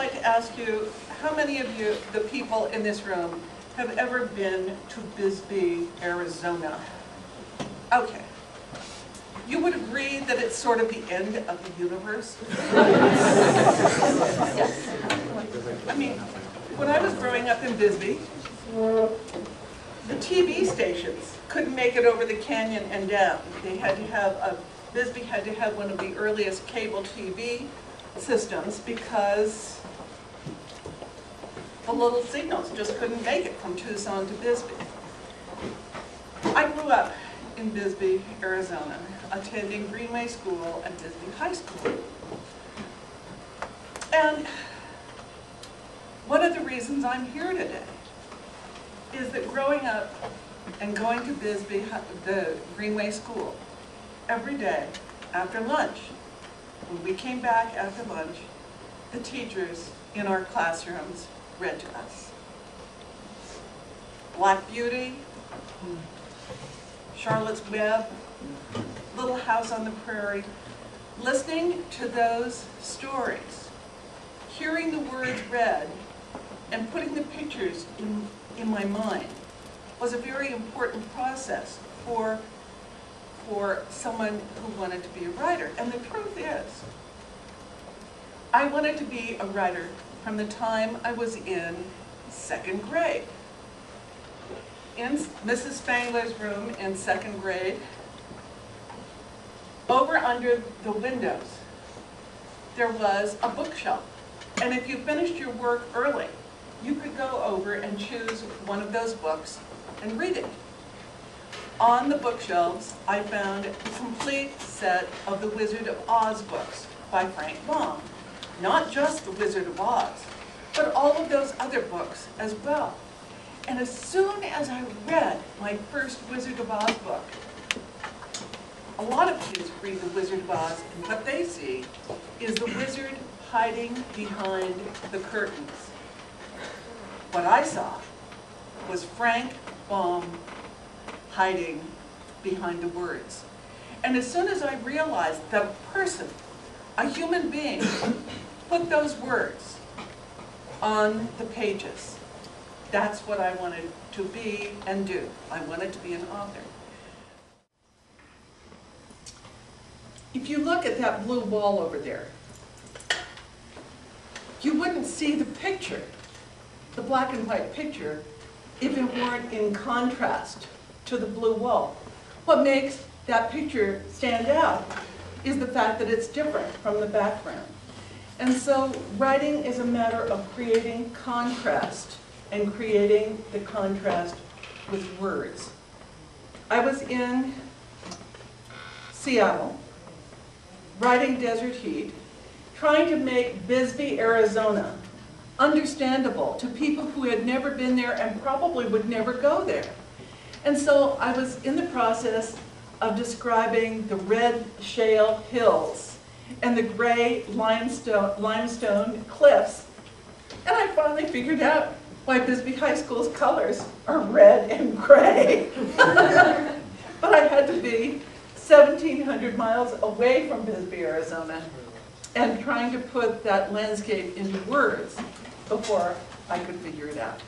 like to ask you, how many of you, the people in this room, have ever been to Bisbee, Arizona? Okay. You would agree that it's sort of the end of the universe? Yes. I mean, when I was growing up in Bisbee, the TV stations couldn't make it over the canyon and down. They had to have Bisbee had to have one of the earliest cable TV systems because the little signals just couldn't make it from Tucson to Bisbee. I grew up in Bisbee, Arizona, attending Greenway School and Bisbee High School. And one of the reasons I'm here today is that growing up and going to Bisbee, the Greenway School, every day after lunch, when we came back after lunch, the teachers in our classrooms read to us. Black Beauty, Charlotte's Web, Little House on the Prairie. Listening to those stories, hearing the words read, and putting the pictures in my mind was a very important process for someone who wanted to be a writer. And the truth is, I wanted to be a writer from the time I was in 2nd grade. In Mrs. Spangler's room in 2nd grade, over under the windows, there was a bookshelf. And if you finished your work early, you could go over and choose one of those books and read it. On the bookshelves, I found a complete set of the Wizard of Oz books by Frank Baum. Not just the Wizard of Oz, but all of those other books as well. And as soon as I read my first Wizard of Oz book, a lot of kids read the Wizard of Oz, and what they see is the wizard hiding behind the curtains. What I saw was Frank Baum hiding behind the words. And as soon as I realized that a person, a human being, put those words on the pages, that's what I wanted to be and do. I wanted to be an author. If you look at that blue wall over there, you wouldn't see the picture, the black and white picture, if it weren't in contrast to the blue wall. What makes that picture stand out is the fact that it's different from the background. And so writing is a matter of creating contrast and creating the contrast with words. I was in Seattle, writing Desert Heat, trying to make Bisbee, Arizona understandable to people who had never been there and probably would never go there. And so I was in the process of describing the red shale hills and the gray limestone cliffs. And I finally figured out why Bisbee High School's colors are red and gray. But I had to be 1,700 miles away from Bisbee, Arizona, and trying to put that landscape into words before I could figure it out.